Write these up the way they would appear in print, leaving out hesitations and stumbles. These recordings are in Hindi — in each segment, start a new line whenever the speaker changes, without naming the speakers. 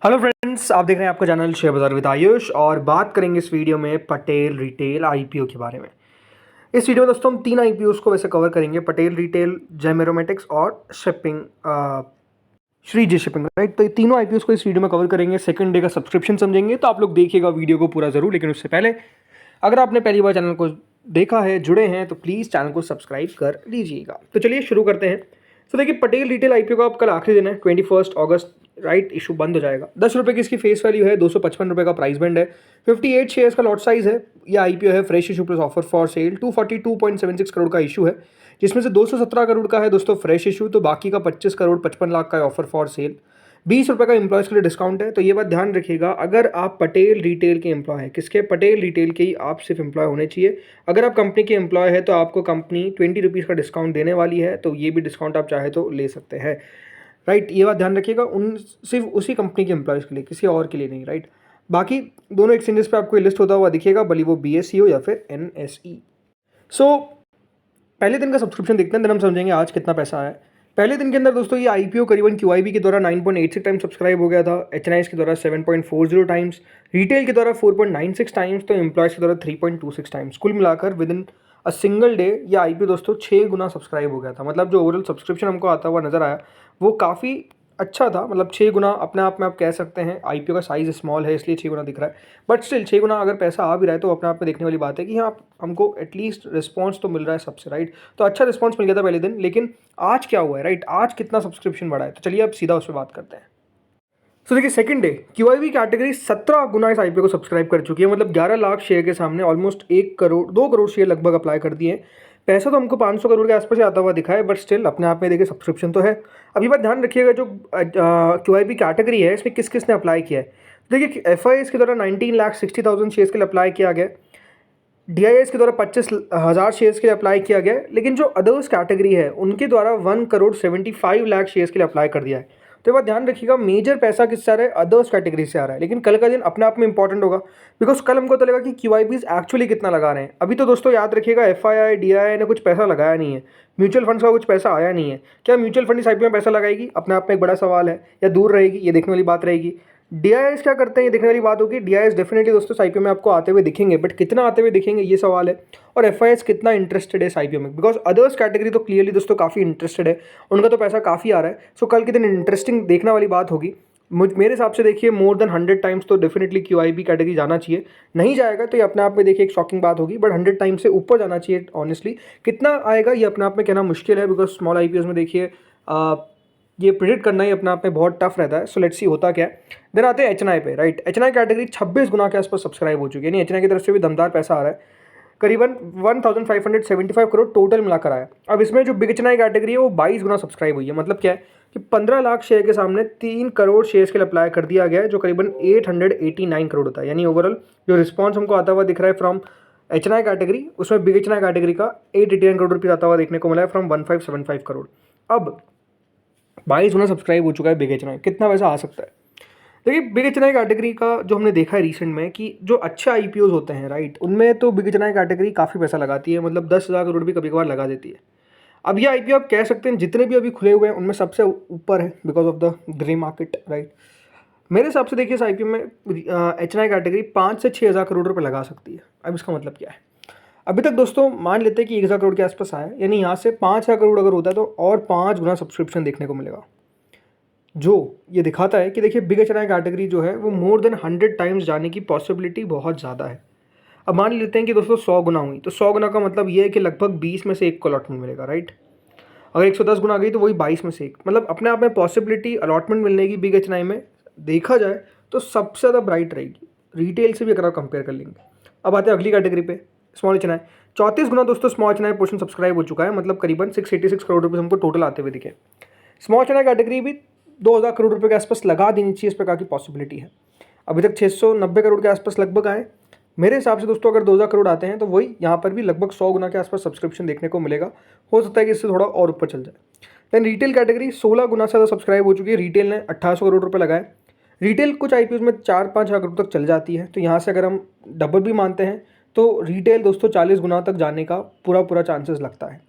हेलो फ्रेंड्स, आप देख रहे हैं आपका चैनल शेयर बाजार विद आयुष और बात करेंगे इस वीडियो में पटेल रिटेल आईपीओ के बारे में। इस वीडियो में दोस्तों हम तीन आईपीओस को वैसे कवर करेंगे, पटेल रिटेल, जैम एरोमेटिक्स और शिपिंग श्री जी शिपिंग, राइट। तो ये तीनों आईपीओस को इस वीडियो में कवर करेंगे। सेकंड डे का सब्सक्रिप्शन समझेंगे, तो आप लोग देखिएगा वीडियो को पूरा जरूर। लेकिन उससे पहले अगर आपने पहली बार चैनल को देखा है, जुड़े हैं, तो प्लीज़ चैनल को सब्सक्राइब कर लीजिएगा। तो चलिए शुरू करते हैं। तो देखिए, पटेल रिटेल आईपीओ का अब कल आखिरी दिन है, 21 अगस्त, राइट। इशू बंद हो जाएगा। 10 रुपये की इसकी फेस वैल्यू है, 255 रुपये का प्राइस बैंड है, 58 शेयर्स का लॉट साइज है। यह आईपीओ है fresh issue plus offer for sale. 242.76 crore का इशू है, जिसमें से 217 करोड़ का है दोस्तों फ्रेश इशू, तो बाकी का 25 करोड़ 55 लाख का ऑफर फॉर सेल। 20 रुपये का एम्प्लॉयज़ के लिए डिस्काउंट है। तो ये बात ध्यान रखिएगा, अगर आप पटेल रिटेल के एम्प्लॉय हैं, किसके, पटेल रिटेल के ही आप सिर्फ एम्प्लॉय होने चाहिए। अगर आप कंपनी के एम्प्लॉय है तो आपको कंपनी 20 रुपीज़ का डिस्काउंट देने वाली है, तो ये भी डिस्काउंट आप चाहे तो ले सकते हैं, राइट। ये बात ध्यान रखिएगा, उन सिर्फ उसी कंपनी के एम्प्लॉयज़ के लिए, किसी और के लिए नहीं, राइट। बाकी दोनों एक्सचेंजेस पे आपको लिस्ट होता हुआ दिखेगा, भले वो BSE हो या फिर NSE। सो पहले दिन का सब्सक्रिप्शन देखते हैं, दिन हम समझेंगे आज कितना पैसा आया है। पहले दिन के अंदर दोस्तों ये आईपीओ करीबन QIB के द्वारा 9.86 टाइम्स सब्सक्राइब हो गया था, HNIs के द्वारा 7.40 टाइम्स, रिटेल के द्वारा 4.96 टाइम्स, तो एम्प्लॉयज़ के द्वारा 3.26 टाइम्स। कुल मिलाकर with in a single day ये आईपीओ दोस्तों 6 गुना सब्सक्राइब हो गया था। मतलब जो ओवरऑल सब्सक्रिप्शन हमको आता हुआ नजर आया वो काफ़ी अच्छा था। मतलब 6 गुना अपने आप में आप कह सकते हैं। आईपीओ का साइज़ स्मॉल है इसलिए 6 गुना दिख रहा है, बट स्टिल 6 गुना अगर पैसा आ भी रहा है तो अपने आप में देखने वाली बात है कि हाँ, हमको एटलीस्ट रिस्पॉन्स तो मिल रहा है सबसे, राइट। तो अच्छा रिस्पॉन्स मिल गया था पहले दिन। लेकिन आज क्या हुआ है, राइट, आज कितना सब्सक्रिप्शन बढ़ा है, तो चलिए अब सीधा उस पर बात करते हैं। तो देखिए, सेकंड डे QIB कैटेगरी 17 गुना इस आईपीओ को सब्सक्राइब कर चुकी है। मतलब 11 लाख शेयर के सामने ऑलमोस्ट 2 करोड़ शेयर लगभग अप्लाई कर दिए हैं। पैसा तो हमको 500 करोड़ के आसपास ही आता हुआ दिखा है, बट स्टिल अपने आप में देखिए सब्सक्रिप्शन तो है। अब ये बात ध्यान रखिएगा, जो QIB कैटेगरी है इसमें किस किस ने अप्लाई किया है। देखिए, FIS के द्वारा 19,60,000 शेयर्स के लिए अप्लाई किया गया, DIS के द्वारा 25,000 शेयर्स के लिए अप्लाई किया गया, लेकिन जो अदर्स कैटेगरी है उनके द्वारा 1,75,00,000 शेयर्स के लिए अप्लाई कर दिया है। तो ये बात ध्यान रखिएगा, मेजर पैसा किससे आ रहा है, अदर्स कैटेगरी से आ रहा है। लेकिन कल का दिन अपने आप में इंपॉर्टेंट होगा, बिकॉज कल हमको तो लगा कि QIBs एक्चुअली कितना लगा रहे हैं। अभी तो दोस्तों याद रखिएगा, FII DII ने कुछ पैसा लगाया नहीं है, म्यूचुअल फंड्स का कुछ पैसा आया नहीं है। क्या म्यूचुअल फंड इस आईपीओ में पैसा लगाएगी, अपने आप में एक बड़ा सवाल है, या दूर रहेगी, ये देखने वाली बात रहेगी। DIS क्या करते हैं, ये देखने वाली बात होगी। DIS डेफिनेटली दोस्तों इस आईपीओ में आपको आते हुए दिखेंगे, बट कितना आते हुए दिखेंगे ये सवाल है। और FIS कितना इंटरेस्टेड है इस आईपीओ में, बिकॉज अदर्स कैटेगरी तो क्लियरली दोस्तों काफ़ी इंटरेस्टेड है, उनका तो पैसा काफ़ी आ रहा है। सो कल के दिन इंटरेस्टिंग देखने वाली बात होगी। मेरे हिसाब से देखिए, मोर देन 100 टाइम्स तो डेफिनेटली QIB कैटेगरी जाना चाहिए। नहीं जाएगा तो ये अपने आप में देखिए एक शॉकिंग बात होगी, बट 100 टाइम्स से ऊपर जाना चाहिए ऑनेस्टली। कितना आएगा ये अपने आप में कहना मुश्किल है, बिकॉज स्मॉल आईपीओ में देखिए ये प्रिडिक्ट करना ही अपने आप में बहुत टफ रहता है। सो लेट्स सी होता क्या है। देन आते हैं HNI पे, राइट। HNI कैटेगरी 26 गुना के आसपास सब्सक्राइब हो चुकी है, यानी HNI की तरफ से भी दमदार पैसा आ रहा है। करीबन 1575 करोड़ टोटल मिलाकर आया। अब इसमें जो बिग HNI कैटेगरी है वो 22 गुना सब्सक्राइब हुई है। मतलब क्या है कि 15 लाख शेयर के सामने 3 करोड़ शेयर्स के लिए अप्लाई कर दिया गया है, जो करीबन 889 करोड़ होता है। यानी ओवरऑल जो रिस्पॉन्स हमको आता हुआ दिख रहा है फ्रॉम HNI कैटेगरी, उसमें बिग HNI कैटेगरी का 889 करोड़ रुपये आता हुआ देखने को मिला है फ्रॉम 1575 करोड़। अब 22 गुना सब्सक्राइब हो चुका है बिग HNI, कितना पैसा आ सकता है। देखिए, बिग HNI कैटेगरी का जो हमने देखा है रिसेंट में कि जो अच्छे IPOs होते हैं, राइट, उनमें तो बिग HNI कैटेगरी काफ़ी पैसा लगाती है। मतलब 10,000 करोड़ भी कभी कभार लगा देती है। अब ये IPO आप कह सकते हैं जितने भी अभी खुले हुए हैं उनमें सबसे ऊपर है, because of the grey market, right. मेरे हिसाब से देखिए, इस IPO में HNI कैटेगरी 5 से 6,000 करोड़ रुपये लगा सकती है। अब इसका मतलब क्या है, अभी तक दोस्तों मान लेते हैं कि 1,000 करोड़ के आसपास आया, यानी यहाँ से 5,000 करोड़ अगर होता है तो और 5 गुना सब्सक्रिप्शन देखने को मिलेगा, जो ये दिखाता है कि देखिए बिग HNI कैटेगरी जो है वो मोर देन 100 टाइम्स जाने की पॉसिबिलिटी बहुत ज़्यादा है। अब मान लेते हैं कि दोस्तों 100 गुना हुई, तो 100 गुना का मतलब ये है कि लगभग 20 में से 1 को अलॉटमेंट मिलेगा, राइट। अगर 110 गुना आ गई तो वही 22 में से 1, मतलब अपने आप में पॉसिबिलिटी अलॉटमेंट मिलने की बिग HNI में देखा जाए तो सबसे ज़्यादा ब्राइट रहेगी, रिटेल से भी अगर आप कंपेयर कर लेंगे। अब आते हैं अगली कैटेगरी पे, स्मॉल HNI। 34 गुना दोस्तों स्मॉल HNI पोर्शन सब्सक्राइब हो चुका है, मतलब करीबन 686 करोड़ रुपये हमको टोटल आते हुए दिखे। स्मॉल HNI कैटेगरी भी 2,000 करोड़ रुपये के आसपास लगा देनी चाहिए, इस प्रकार की पॉसिबिलिटी है। अभी तक 690 करोड़ के आसपास लगभग आए। मेरे हिसाब से दोस्तों अगर 2,000 करोड़ आते हैं तो वही यहाँ पर भी लगभग 100 गुना के आसपास सब्सक्रिप्शन देखने को मिलेगा। हो सकता है कि इससे थोड़ा और ऊपर चल जाए। देन रिटेल कैटेगरी 16 गुना से ज़्यादा सब्सक्राइब हो चुकी है। रिटेल ने 1800 करोड़ रुपये लगाए। रिटेल कुछ IPOs में 4-5 हज़ार करोड़ तक चल जाती है, तो यहाँ से अगर हम डबल भी मानते हैं तो रिटेल दोस्तों 40 गुना तक जाने का पूरा चांसेस लगता है,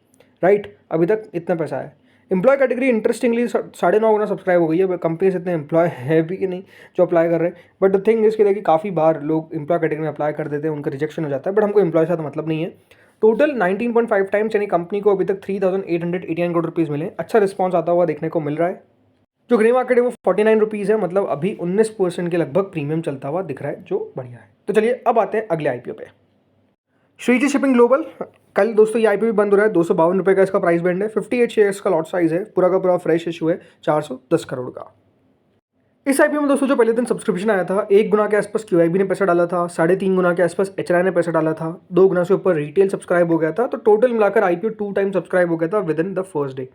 राइट। अभी तक इतना पैसा है। एम्प्लॉय कैटेगरी इंटरेस्टिंगली 9.5 गुना सब्सक्राइब हो गई है। कंपनी से इतने एम्प्लॉय है भी कि नहीं जो अप्लाई कर रहे हैं, बट द थिंग इसके देखिए काफ़ी बार लोग एम्प्लॉय कैटेगरी में अप्लाई कर देते हैं, उनका रिजेक्शन हो जाता है, बट हमको एम्प्लॉय से मतलब नहीं है। टोटल 19.5 टाइम्स यानी कंपनी को अभी तक 3,889 करोड़ रुपीज़ मिले। अच्छा रिस्पॉन्स आता हुआ देखने को मिल रहा है। जो ग्रे मार्केट है वो 49 रुपीज़ है, मतलब अभी 19% के लगभग प्रीमियम चलता हुआ दिख रहा है, जो बढ़िया है। तो चलिए अब आते हैं अगले आईपीओ पे, श्रीजी शिपिंग ग्लोबल। कल दोस्तों ये आईपीओ भी बंद हो रहा है, 252 रुपये का इसका प्राइस बैंड है, 58 शेयर्स का लॉट साइज है, पूरा का पूरा फ्रेश इशू है 410 करोड़ का। इस आईपीओ में दोस्तों जो पहले दिन सब्सक्रिप्शन आया था, 1 गुना के आसपास क्यूआईबी ने पैसा डाला था, 3.5 गुना के आसपास एचएनआई ने पैसा डाला था, 2 गुना से ऊपर रिटेल सब्सक्राइब हो गया था, तो टोटल मिलाकर आईपीओ 2 टाइम सब्सक्राइब हो गया था with in the first day.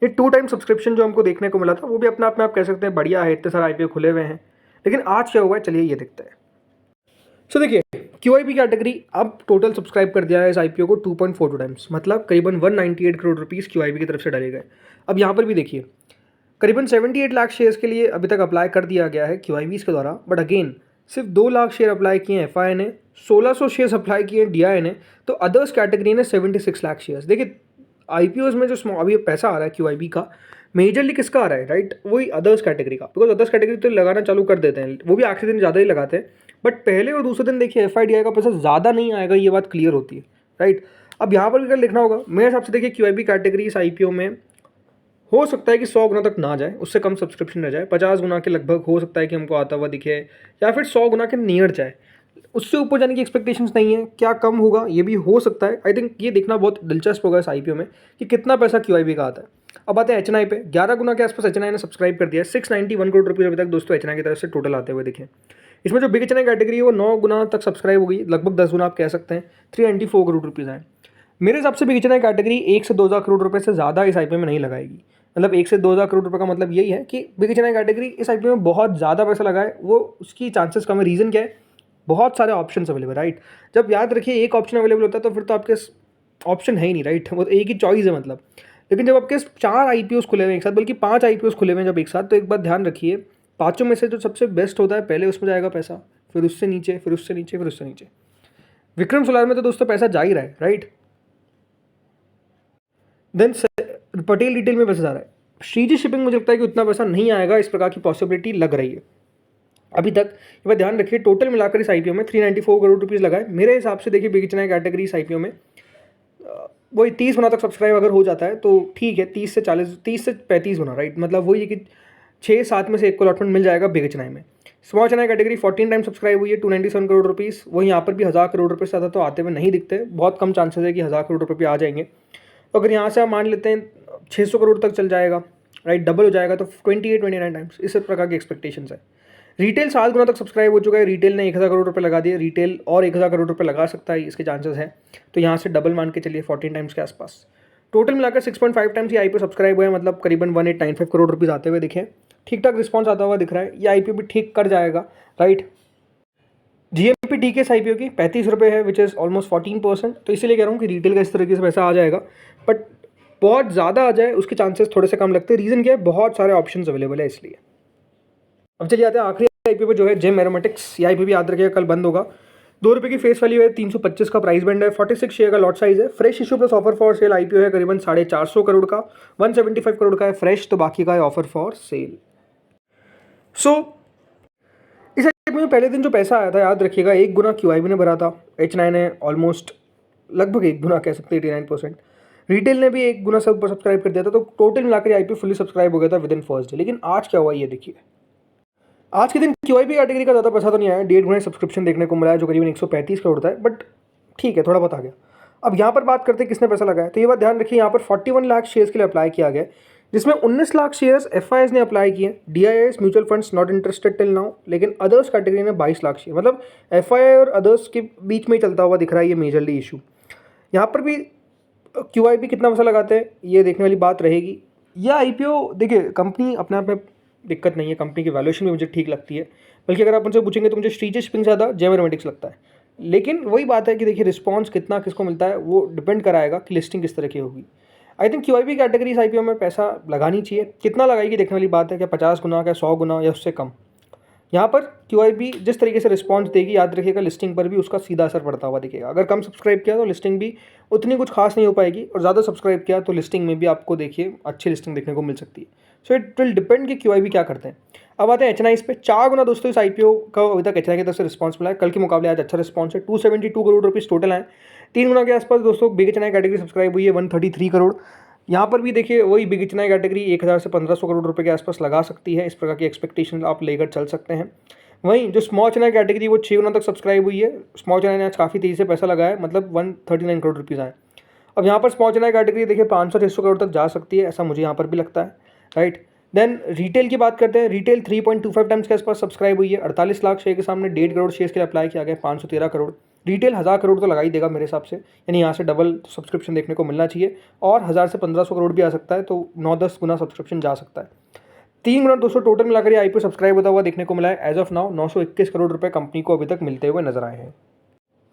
ये 2 टाइम सब्सक्रिप्शन जो हमको देखने को मिला था वो भी अपने आप में आप कह सकते हैं बढ़िया है, इतने सारे आईपीओ खुले हुए हैं। लेकिन आज क्या हुआ है चलिए ये देखते हैं। सो देखिए क्यूआईबी कैटेगरी अब टोटल सब्सक्राइब कर दिया है इस आईपीओ को 2.42 टाइम्स, मतलब करीबन 198 करोड़ रुपीज़ क्यूआईबी की तरफ से डाले गए। अब यहाँ पर भी देखिए करीबन 78 लाख शेयर्स के लिए अभी तक अप्लाई कर दिया गया है क्यूआईबीज के द्वारा, बट अगेन सिर्फ 2 लाख शेयर अप्लाई किए हैं एफआई ने, 1600 शेयर्स अप्लाई किए हैं डीआई ने, तो अदर्स कैटेगरी ने 76 लाख शेयर्स। देखिए आईपीओज में जो अभी पैसा आ रहा है क्यूआईबी का, मेजरली किसका आ रहा है, राइट, वही अदर्स कैटेगरी का, बिकॉज अदर्स कैटेगरी तो लगाना चालू कर देते हैं, वो भी आखिरी दिन ज़्यादा ही लगाते हैं, बट पहले और दूसरे दिन देखिए एफआईडीआई का पैसा ज़्यादा नहीं आएगा, ये बात क्लियर होती है, राइट। अब यहाँ पर भी अगर लिखना होगा मेरे हिसाब से, देखिए क्यूआईबी कैटेगरी इस आईपीओ में हो सकता है कि 100 गुना तक ना जाए, उससे कम सब्सक्रिप्शन रह जाए, 50 गुना के लगभग हो सकता है कि हमको आता हुआ दिखे, या फिर 100 गुना के नियर जाए, उससे ऊपर जाने की एक्सपेक्टेशंस नहीं है। क्या कम होगा ये भी हो सकता है। आई थिंक ये देखना बहुत दिलचस्प होगा इस आईपीओ में कि कितना पैसा क्यूआईबी का आता है। अब आते हैं एचएनआई पे, 11 गुना के आसपास एचएनआई ने सब्सक्राइब कर दिया है, 691 करोड़ रुपये अभी तक दोस्तों एचएनआई की तरफ से टोटल आते हुए दिखे। इसमें जो बिग एचएनआई कैटेगरी है वो 9 गुना तक सब्सक्राइब हो गई, लगभग 10 गुना आप कह सकते हैं, 394 करोड़ रुपीज़ आए। मेरे हिसाब से बिग एचएनआई कैटेगरी 1 से 2 हज़ार करोड़ रुपये से ज़्यादा इस आईपीओ में नहीं लगाएगी। मतलब 1 से 2 हज़ार करोड़ रुपये का मतलब यही है कि बिग एचएनआई कैटेगरी इस आईपीओ में बहुत ज़्यादा पैसा लगाए, वो उसकी चांसेस कम है। रीज़न क्या है, बहुत सारे ऑप्शंस अवेलेबल, राइट। जब याद रखिए एक ऑप्शन अवेलेबल होता है तो फिर तो आपके ऑप्शन है ही नहीं, राइट, वो एक ही चॉइस है मतलब। लेकिन जब आपके 4 आईपीओस खुले हुए हैं एक साथ, बल्कि 5 आईपीओस खुले हुए हैं जब एक साथ, तो एक बात ध्यान रखिए, पाँचों में से जो सबसे बेस्ट होता है पहले उसमें जाएगा पैसा, फिर उससे नीचे, फिर उससे नीचे, फिर उससे नीचे। विक्रम सोलार में तो दोस्तों पैसा जा ही रहा है, राइट। देन पटेल रिटेल में पैसा जा रहा है। श्रीजी शिपिंग मुझे लगता है कि उतना पैसा नहीं आएगा, इस प्रकार की पॉसिबिलिटी लग रही है अभी तक। ये बात ध्यान रखिए, टोटल मिलाकर इस आईपीओ में 394 करोड़ रुपीज़ लगाए मेरे हिसाब से। देखिए बिग एचएनआई कैटेगरी इस आईपीओ में वही 30 गुना तक सब्सक्राइब अगर हो जाता है तो ठीक है, 30 से 35 गुना, राइट, मतलब वही है कि 6-7 में से एक को अलॉटमेंट मिल जाएगा बिग एचएनआई में। Small HNI category 14 time subscribe हुई है, 297 करोड़ रुपीज़। वहीं यहाँ पर भी 1000 करोड़ रुपये से ज़्यादा तो आते हुए नहीं दिखते, बहुत कम चांसेस है कि 1000 करोड़ रुपये भी आ जाएंगे। अगर यहाँ से आप मान लेते हैं 600 करोड़ तक चल जाएगा, राइट, डबल हो जाएगा, तो 28-29 टाइम्स इस प्रकार की एक्सपेक्टेशंस है। रिटेल 7 गुना तक सब्सक्राइब हो चुका है, रिटेल ने 1000 करोड़ रुपये लगा दिए, रिटेल और 1000 करोड़ रुपये लगा सकता है, इसके चांसेस है। तो यहाँ से डबल मान के चलिए 14 टाइम्स के आसपास। टोटल मिलाकर 6.5 टाइम्स ये आईपीओ सब्सक्राइब हुआ है, मतलब करीबन 1895 करोड़ रुपीज़ आते हुए दिखे। ठीक ठाक रिस्पॉन्स आता हुआ दिख रहा है, ये आईपीओ भी ठीक कर जाएगा, राइट। जीएमपी डी के इस आईपीओ की 35 रुपये है, विच इज़ ऑलमोस्ट 14%। तो इसीलिए कह रहा हूँ कि रिटेल का इस तरीके से पैसा आ जाएगा, बट बहुत ज़्यादा आ जाए उसके चांसेस थोड़े से कम लगते हैं। रीज़न क्या है, बहुत सारे ऑप्शंस अवेलेबल है इसलिए। अब चलिए आते हैं आखिरी आईपीओ पे जो है जेम एरोमेटिक्स। ये आईपीओ भी याद रखिएगा कल बंद होगा। 2 रुपये की फेस वैल्यू है, 325 का प्राइस बैंड है, 46 शेयर का लॉट साइज है, fresh issue plus offer for sale IPO है, करीबन 450 करोड़ का, 175 करोड़ का है फ्रेश, तो बाकी का है ऑफर फॉर सेल। सो इस आईपीओ में पहले दिन जो पैसा आया था याद रखिएगा 1 गुना क्यूआईबी ने भरा था, एचएनआई ने ऑलमोस्ट लगभग 1 गुना कह सकते हैं, 89%। रिटेल ने भी 1 गुना सब सब्सक्राइब कर दिया था, तो टोटल मिलाकर आईपीओ फुली सब्सक्राइब हो गया था विद इन फर्स्ट डे। लेकिन आज क्या हुआ ये देखिए, आज के दिन क्यूआईबी कैटेगरी का ज़्यादा पैसा तो नहीं आया, 1.5 गुना सब्सक्रिप्शन देखने को मिला है जो करीबन 135 करोड़ था, बट ठीक है थोड़ा बहुत आ गया। अब यहाँ पर बात करते हैं किसने पैसा लगाया, तो ये बात ध्यान रखिए, यहाँ पर 41 लाख शेयर्स के लिए अप्लाई किया गया, जिसमें 19 लाख शेयर्स एफआईएस ने अप्लाई किए, DIIs mutual funds not interested till now, लेकिन अदर्स कैटेगरी ने 22 लाख शेयर, मतलब एफआईआई और अदर्स के बीच में ही चलता हुआ दिख रहा है ये मेजरली इशू। यहाँ पर भी क्यूआईबी कितना पैसा लगाते हैं ये देखने वाली बात रहेगी। यह आईपीओ देखिए कंपनी अपने आप में दिक्कत नहीं है, कंपनी की वैल्यूएशन भी मुझे ठीक लगती है, बल्कि अगर आप उनसे पूछेंगे तो मुझे श्रीजी शिपिंग ज़्यादा जेम एरोमेटिक्स लगता है। लेकिन वही बात है कि देखिए रिस्पॉन्स कितना किसको मिलता है वो डिपेंड कराएगा कि लिस्टिंग किस तरह की होगी। आई थिंक क्यूआईबी कैटेगरी इस आईपीओ में पैसा लगानी चाहिए, कितना लगाएगी देखने वाली बात है, क्या 50 गुना, क्या 100 गुना या उससे कम। यहाँ पर QIB जिस तरीके से रिस्पॉन्स देगी, याद रखिएगा लिस्टिंग पर भी उसका सीधा असर पड़ता हुआ दिखेगा। अगर कम सब्सक्राइब किया तो लिस्टिंग भी उतनी कुछ खास नहीं हो पाएगी, और ज़्यादा सब्सक्राइब किया तो लिस्टिंग में भी आपको देखिए अच्छी लिस्टिंग देखने को मिल सकती है। सो इट विल डिपेंड कि QIB क्या करते हैं। अब आते हैं HNIs पे। 4 गुना दोस्तों इस IPO का अभी तक HNI की तरफ से रिस्पॉन्स मिला है। कल के मुकाबले आज अच्छा रिस्पॉन्स है। 272 करोड़ रुपीज़ टोटल आए। 3 गुना के आसपास दोस्तों बिग HNI कैटेगरी सब्सक्राइब हुई है, 133 करोड़। यहाँ पर भी देखिए वही बिग HNI कैटेगरी 1000 से 1500 करोड़ रुपए के आसपास लगा सकती है। इस प्रकार की एक्सपेक्टेशन आप लेकर चल सकते हैं। वहीं जो स्मॉल HNI कैटेगरी वो 6 गुना तक सब्सक्राइब हुई है। स्मॉल HNI ने आज काफ़ी तेज़ी से पैसा लगाया, मतलब 139 करोड़ रुपीज़ आए। अब यहाँ पर स्मॉल HNI कैटेगरी देखिए 500-600 करोड़ तक जा सकती है, ऐसा मुझे यहाँ पर भी लगता है, राइट। देन रिटेल की बात करते हैं। रिटेल 3.25 टाइम्स के आसपास सब्सक्राइब हुई है। 48 लाख शेयर के सामने 1.5 करोड़ शेयर्स के लिए अप्लाई किया गया, 513 करोड़। रिटेल 1000 करोड़ तो लगा ही देगा मेरे हिसाब से, यानी यहाँ से डबल सब्सक्रिप्शन देखने को मिलना चाहिए, और 1000 से 1500 करोड़ भी आ सकता है, तो 9-10 गुना सब्सक्रिप्शन जा सकता है। 3 गुना दोस्तों टोटल मिलाकर ये IPO सब्सक्राइब होता हुआ देखने को मिला है। एज ऑफ नाउ 921 करोड़ रुपए कंपनी को अभी तक मिलते हुए नजर आए हैं।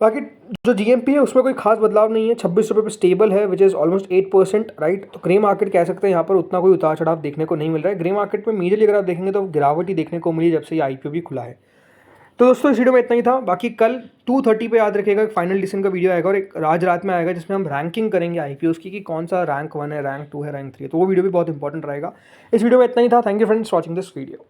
बाकी जो GMP है उसमें कोई खास बदलाव नहीं है, 26 रुपये पे स्टेबल है, विच इज़ ऑलमोस्ट 8%, राइट। तो ग्रे मार्केट कह सकते हैं, यहाँ पर उतना कोई उतार चढ़ाव देखने को नहीं मिल रहा है। ग्रे मार्केट में मेजरली अगर आप देखेंगे तो गिरावट ही देखने को मिली जब से ये IPO भी खुला है। तो दोस्तों इस वीडियो में इतना ही था। बाकी कल 2:30 पे याद रखिएगा फाइनल डिसीजन का वीडियो आएगा, और एक आज रात में आएगा जिसमें हम रैंकिंग करेंगे IPOs की, कि कौन सा रैंक 1 है, रैंक 2 है, रैंक 3 है। तो वो वीडियो भी बहुत इंपॉर्टेंट रहेगा। इस वीडियो में इतना ही था। Thank you friends watching this video.